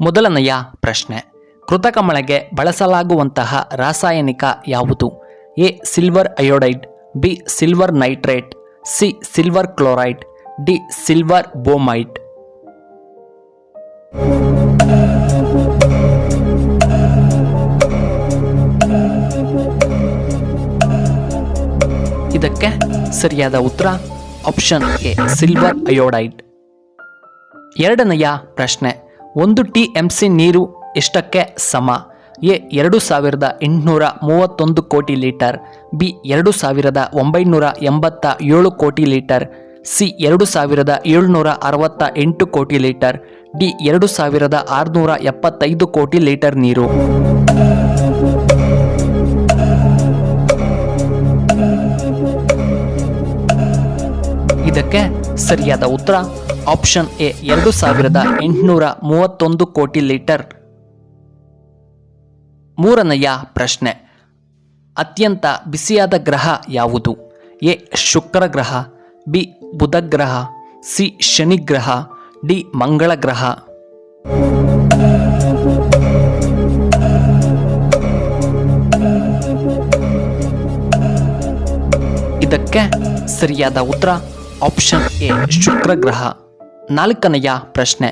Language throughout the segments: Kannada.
ಮೊದಲನೆಯ ಪ್ರಶ್ನೆ, ಕೃತಕ ಮಳೆಗೆ ಬಳಸಲಾಗುವಂತಹ ರಾಸಾಯನಿಕ ಯಾವುದು? A silver iodide, B silver nitrate, C silver chloride, D silver bromide. ಇದಕ್ಕೆ ಸರಿಯಾದ ಉತ್ತರ ಆಪ್ಷನ್ ಎ ಸಿಲ್ವರ್ ಅಯೋಡೈಡ್. ಎರಡನೆಯ ಪ್ರಶ್ನೆ, 1 TMC ನೀರು ಎಷ್ಟಕ್ಕೆ ಸಮ? ಎ 2831 ಕೋಟಿ ಲೀಟರ್, ಬಿ 2987 ಕೋಟಿ ಲೀಟರ್, ಸಿ 2768 ಕೋಟಿ ಲೀಟರ್, ಡಿ 2675 ಕೋಟಿ ಲೀಟರ್ ನೀರು. ಇದಕ್ಕೆ ಸರಿಯಾದ ಉತ್ತರ ಆಪ್ಷನ್ ಎ 2831 ಕೋಟಿ ಲೀಟರ್. ಮೂರನೆಯ ಪ್ರಶ್ನೆ, ಅತ್ಯಂತ ಬಿಸಿಯಾದ ಗ್ರಹ ಯಾವುದು? ಎ ಶುಕ್ರ ಗ್ರಹ, ಬಿ ಬುಧ ಗ್ರಹ, ಸಿ ಶನಿ ಗ್ರಹ, ಡಿ ಮಂಗಳ ಗ್ರಹ. ಇದಕ್ಕೆ ಸರಿಯಾದ ಉತ್ತರ ಆಪ್ಷನ್ ಎ ಶುಕ್ರ ಗ್ರಹ. ನಾಲ್ಕನೆಯ ಪ್ರಶ್ನೆ,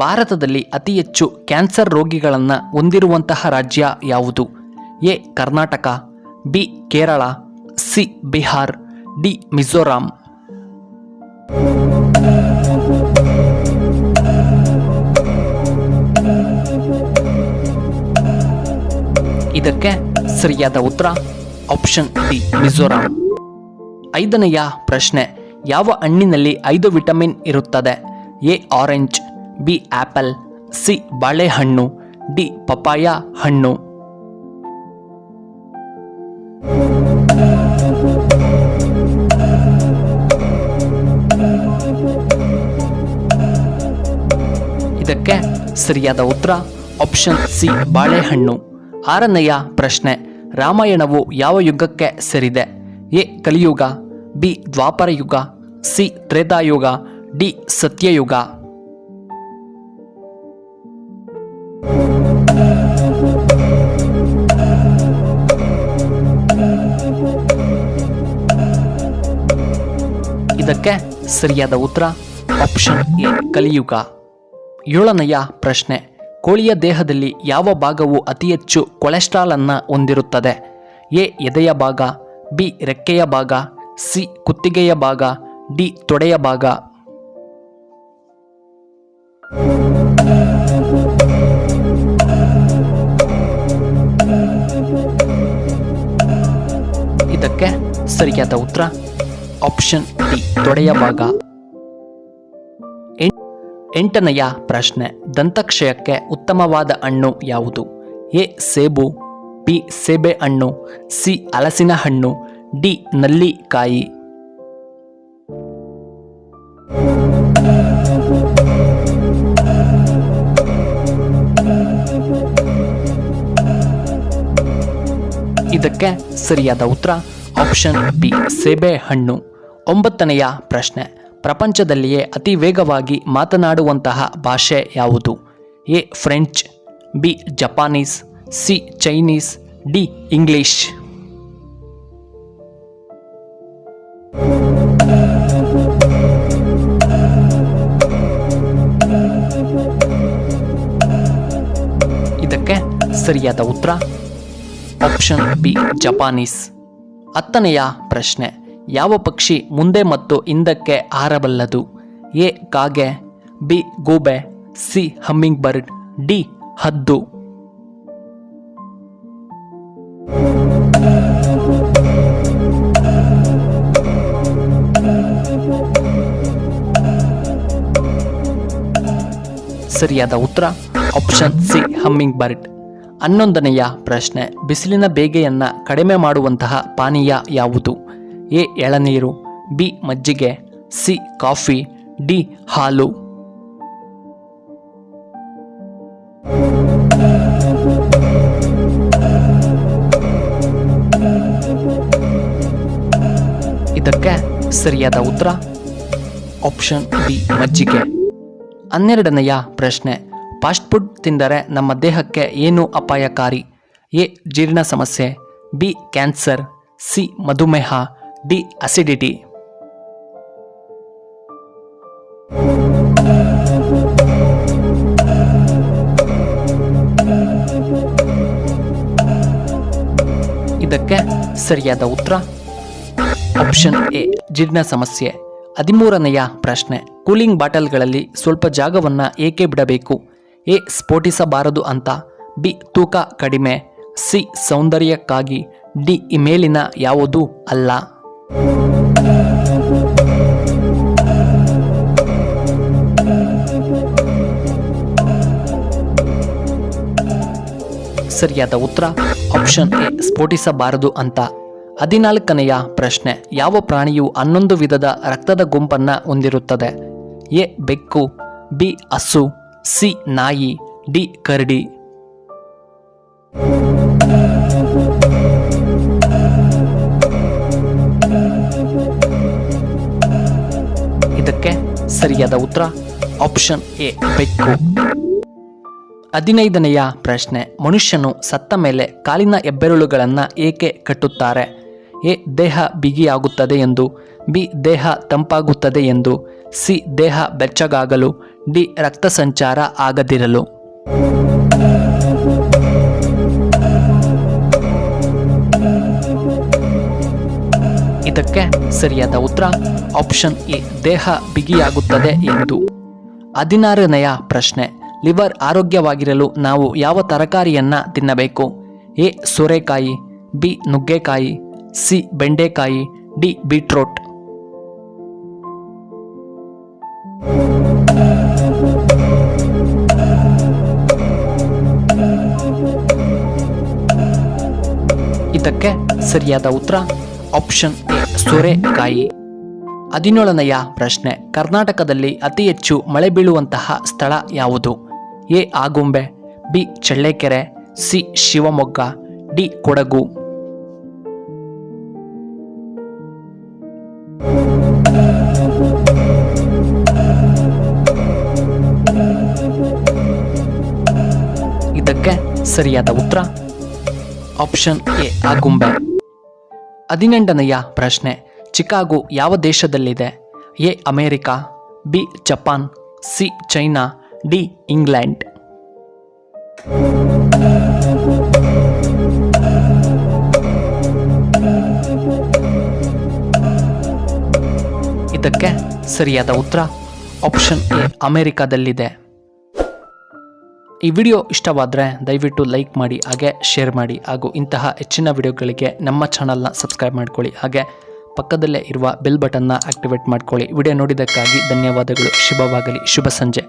ಭಾರತದಲ್ಲಿ ಅತಿ ಹೆಚ್ಚು ಕ್ಯಾನ್ಸರ್ ರೋಗಿಗಳನ್ನು ಹೊಂದಿರುವಂತಹ ರಾಜ್ಯ ಯಾವುದು? A Karnataka, B Kerala, C Bihar, D Mizoram. ಇದಕ್ಕೆ ಸರಿಯಾದ ಉತ್ತರ ಆಪ್ಷನ್ ಡಿ ಮಿಜೋರಾಂ. ಐದನೆಯ ಪ್ರಶ್ನೆ, ಯಾವ ಹಣ್ಣಿನಲ್ಲಿ 5 ವಿಟಮಿನ್ ಇರುತ್ತದೆ? A orange, B apple, C ಬಾಳೆಹಣ್ಣು, ಡಿ ಪಪಾಯ ಹಣ್ಣು. ಇದಕ್ಕೆ ಸರಿಯಾದ ಉತ್ತರ ಆಪ್ಷನ್ ಸಿ ಬಾಳೆಹಣ್ಣು. ಆರನೆಯ ಪ್ರಶ್ನೆ, ರಾಮಾಯಣವು ಯಾವ ಯುಗಕ್ಕೆ ಸೇರಿದೆ? ಎ ಕಲಿಯುಗ, ಬಿ ದ್ವಾಪರ ಯುಗ, ಸಿ ತ್ರೇತಾಯುಗ, ಡಿ ಸತ್ಯಯುಗ. ಇದಕ್ಕೆ ಸರಿಯಾದ ಉತ್ತರ ಆಪ್ಷನ್ ಎ ಕಲಿಯುಗ. ಏಳನೆಯ ಪ್ರಶ್ನೆ, ಕೋಳಿಯ ದೇಹದಲ್ಲಿ ಯಾವ ಭಾಗವು ಅತಿ ಹೆಚ್ಚು ಕೊಲೆಸ್ಟ್ರಾಲ್ ಅನ್ನು ಹೊಂದಿರುತ್ತದೆ? ಎ ಎದೆಯ ಭಾಗ, ಬಿ ರೆಕ್ಕೆಯ ಭಾಗ, ಸಿ ಕುತ್ತಿಗೆಯ ಭಾಗ, ಡಿ ತೊಡೆಯ ಭಾಗ. ಇದಕ್ಕೆ ಸರಿಯಾದ ಉತ್ತರ ಆಪ್ಷನ್ ಡಿ ತೊಡೆಯ ಭಾಗ. ಎಂಟನೆಯ ಪ್ರಶ್ನೆ, ದಂತಕ್ಷಯಕ್ಕೆ ಉತ್ತಮವಾದ ಹಣ್ಣು ಯಾವುದು? ಎ ಸೇಬು, ಬಿ ಸೇಬೆ ಹಣ್ಣು, ಸಿ ಹಲಸಿನ ಹಣ್ಣು, ಡಿ ನಲ್ಲಿಕಾಯಿ. ಇದಕ್ಕೆ ಸರಿಯಾದ ಉತ್ತರ ಆಪ್ಷನ್ ಬಿ ಸೇಬೆ ಹಣ್ಣು. ಒಂಬತ್ತನೆಯ ಪ್ರಶ್ನೆ, ಪ್ರಪಂಚದಲ್ಲಿಯೇ ಅತಿ ವೇಗವಾಗಿ ಮಾತನಾಡುವಂತಹ ಭಾಷೆ ಯಾವುದು? A French, B Japanese, C Chinese, D English. ಇದಕ್ಕೆ ಸರಿಯಾದ ಉತ್ತರ ಆಪ್ಷನ್ ಬಿ ಜಪಾನೀಸ್. ಹತ್ತನೆಯ ಪ್ರಶ್ನೆ, ಯಾವ ಪಕ್ಷಿ ಮುಂದೆ ಮತ್ತು ಹಿಂದಕ್ಕೆ ಹಾರಬಲ್ಲದು? ಎ ಕಾಗೆ, ಬಿ ಗೂಬೆ, ಸಿ ಹಮ್ಮಿಂಗ್ ಬರ್ಡ್, ಡಿ ಹದ್ದು. ಸರಿಯಾದ ಉತ್ತರ ಆಪ್ಷನ್ ಸಿ ಹಮ್ಮಿಂಗ್ ಬರ್ಡ್. 11ನೆಯ ಪ್ರಶ್ನೆ, ಬಿಸಿಲಿನ ಬೇಗೆಯನ್ನು ಕಡಿಮೆ ಮಾಡುವಂತಹ ಪಾನೀಯ ಯಾವುದು? ಎ ಎಳನೀರು, ಬಿ ಮಜ್ಜಿಗೆ, ಸಿ ಕಾಫಿ, ಡಿ ಹಾಲು. ಇದಕ್ಕೆ ಸರಿಯಾದ ಉತ್ತರ ಆಪ್ಷನ್ ಬಿ ಮಜ್ಜಿಗೆ. 12ನೆಯ ಪ್ರಶ್ನೆ, ಫಾಸ್ಟ್ ಫುಡ್ ತಿಂದರೆ ನಮ್ಮ ದೇಹಕ್ಕೆ ಏನು ಅಪಾಯಕಾರಿ? ಎ ಜೀರ್ಣ ಸಮಸ್ಯೆ, ಬಿ ಕ್ಯಾನ್ಸರ್, ಸಿ ಮಧುಮೇಹ, ಡಿ ಅಸಿಡಿಟಿ. ಇದಕ್ಕೆ ಸರಿಯಾದ ಉತ್ತರ ಆಪ್ಷನ್ ಎ ಜೀರ್ಣ ಸಮಸ್ಯೆ. 13ನೆಯ ಪ್ರಶ್ನೆ, ಕೂಲಿಂಗ್ ಬಾಟಲ್ಗಳಲ್ಲಿ ಸ್ವಲ್ಪ ಜಾಗವನ್ನು ಏಕೆ ಬಿಡಬೇಕು? ಎ ಸ್ಫೋಟಿಸಬಾರದು ಅಂತ, ಬಿ ತೂಕ ಕಡಿಮೆ, ಸಿ ಸೌಂದರ್ಯಕ್ಕಾಗಿ, ಡಿ ಈ ಮೇಲಿನ ಯಾವುದೂ ಅಲ್ಲ. ಸರಿಯಾದ ಉತ್ತರ ಆಪ್ಷನ್ ಎ ಸ್ಫೋಟಿಸಬಾರದು ಅಂತ. 14ನೆಯ ಪ್ರಶ್ನೆ, ಯಾವ ಪ್ರಾಣಿಯು 11 ವಿಧದ ರಕ್ತದ ಗುಂಪನ್ನು ಹೊಂದಿರುತ್ತದೆ? ಎ ಬೆಕ್ಕು, ಬಿ ಹಸು, ಸಿ ನಾಯಿ, ಡಿ ಕರಡಿ. ಇದಕ್ಕೆ ಸರಿಯಾದ ಉತ್ತರ ಆಪ್ಷನ್ ಎ ಬೆಕ್ಕು. 15ನೆಯ ಪ್ರಶ್ನೆ, ಮನುಷ್ಯನು ಸತ್ತ ಮೇಲೆ ಕಾಲಿನ ಹೆಬ್ಬೆರಳುಗಳನ್ನು ಏಕೆ ಕಟ್ಟುತ್ತಾರೆ? ಎ ದೇಹ ಬಿಗಿಯಾಗುತ್ತದೆ ಎಂದು, ಬಿ ದೇಹ ತಂಪಾಗುತ್ತದೆ ಎಂದು, ಸಿ ದೇಹ ಬೆಚ್ಚಗಾಗಲು, ಡಿ ರಕ್ತ ಸಂಚಾರ ಆಗದಿರಲು. ಇದಕ್ಕೆ ಸರಿಯಾದ ಉತ್ತರ ಆಪ್ಷನ್ ಎ ದೇಹ ಬಿಗಿಯಾಗುತ್ತದೆ ಎಂದು. 16ನೆಯ ಪ್ರಶ್ನೆ, ಲಿವರ್ ಆರೋಗ್ಯವಾಗಿರಲು ನಾವು ಯಾವ ತರಕಾರಿಯನ್ನು ತಿನ್ನಬೇಕು? ಎ ಸೋರೆಕಾಯಿ, ಬಿ ನುಗ್ಗೆಕಾಯಿ, ಸಿ ಬೆಂಡೆಕಾಯಿ, ಡಿ ಬೀಟ್ರೋಟ್. ಇದಕ್ಕೆ ಸರಿಯಾದ ಉತ್ತರ ಆಪ್ಷನ್ ಎ ಸೋರೆಕಾಯಿ. 17ನೆಯ ಪ್ರಶ್ನೆ, ಕರ್ನಾಟಕದಲ್ಲಿ ಅತಿ ಹೆಚ್ಚು ಮಳೆ ಬೀಳುವಂತಹ ಸ್ಥಳ ಯಾವುದು? A Agumbe, B Challakere, C Shivamogga, D Kodagu. ಇದಕ್ಕೆ ಸರಿಯಾದ ಉತ್ತರ ಆಪ್ಷನ್ ಎ ಆಗುಂಬೆ. 18ನೆಯ ಪ್ರಶ್ನೆ, ಚಿಕಾಗೋ ಯಾವ ದೇಶದಲ್ಲಿದೆ? A America, B Japan, C China, D England. ಇದಕ್ಕೆ ಸರಿಯಾದ ಉತ್ತರ ಆಪ್ಷನ್ ಎ ಅಮೆರಿಕಾದಲ್ಲಿದೆ. ಈ ವಿಡಿಯೋ ಇಷ್ಟವಾದರೆ ದಯವಿಟ್ಟು ಲೈಕ್ ಮಾಡಿ, ಹಾಗೆ ಶೇರ್ ಮಾಡಿ, ಹಾಗೂ ಇಂತಹ ಹೆಚ್ಚಿನ ವಿಡಿಯೋಗಳಿಗೆ ನಮ್ಮ ಚಾನಲ್ನ ಸಬ್ಸ್ಕ್ರೈಬ್ ಮಾಡ್ಕೊಳ್ಳಿ, ಹಾಗೆ ಪಕ್ಕದಲ್ಲೇ ಇರುವ ಬೆಲ್ ಬಟನ್ನ ಆಕ್ಟಿವೇಟ್ ಮಾಡ್ಕೊಳ್ಳಿ. ವಿಡಿಯೋ ನೋಡಿದ್ದಕ್ಕಾಗಿ ಧನ್ಯವಾದಗಳು. ಶುಭವಾಗಲಿ. ಶುಭ ಸಂಜೆ.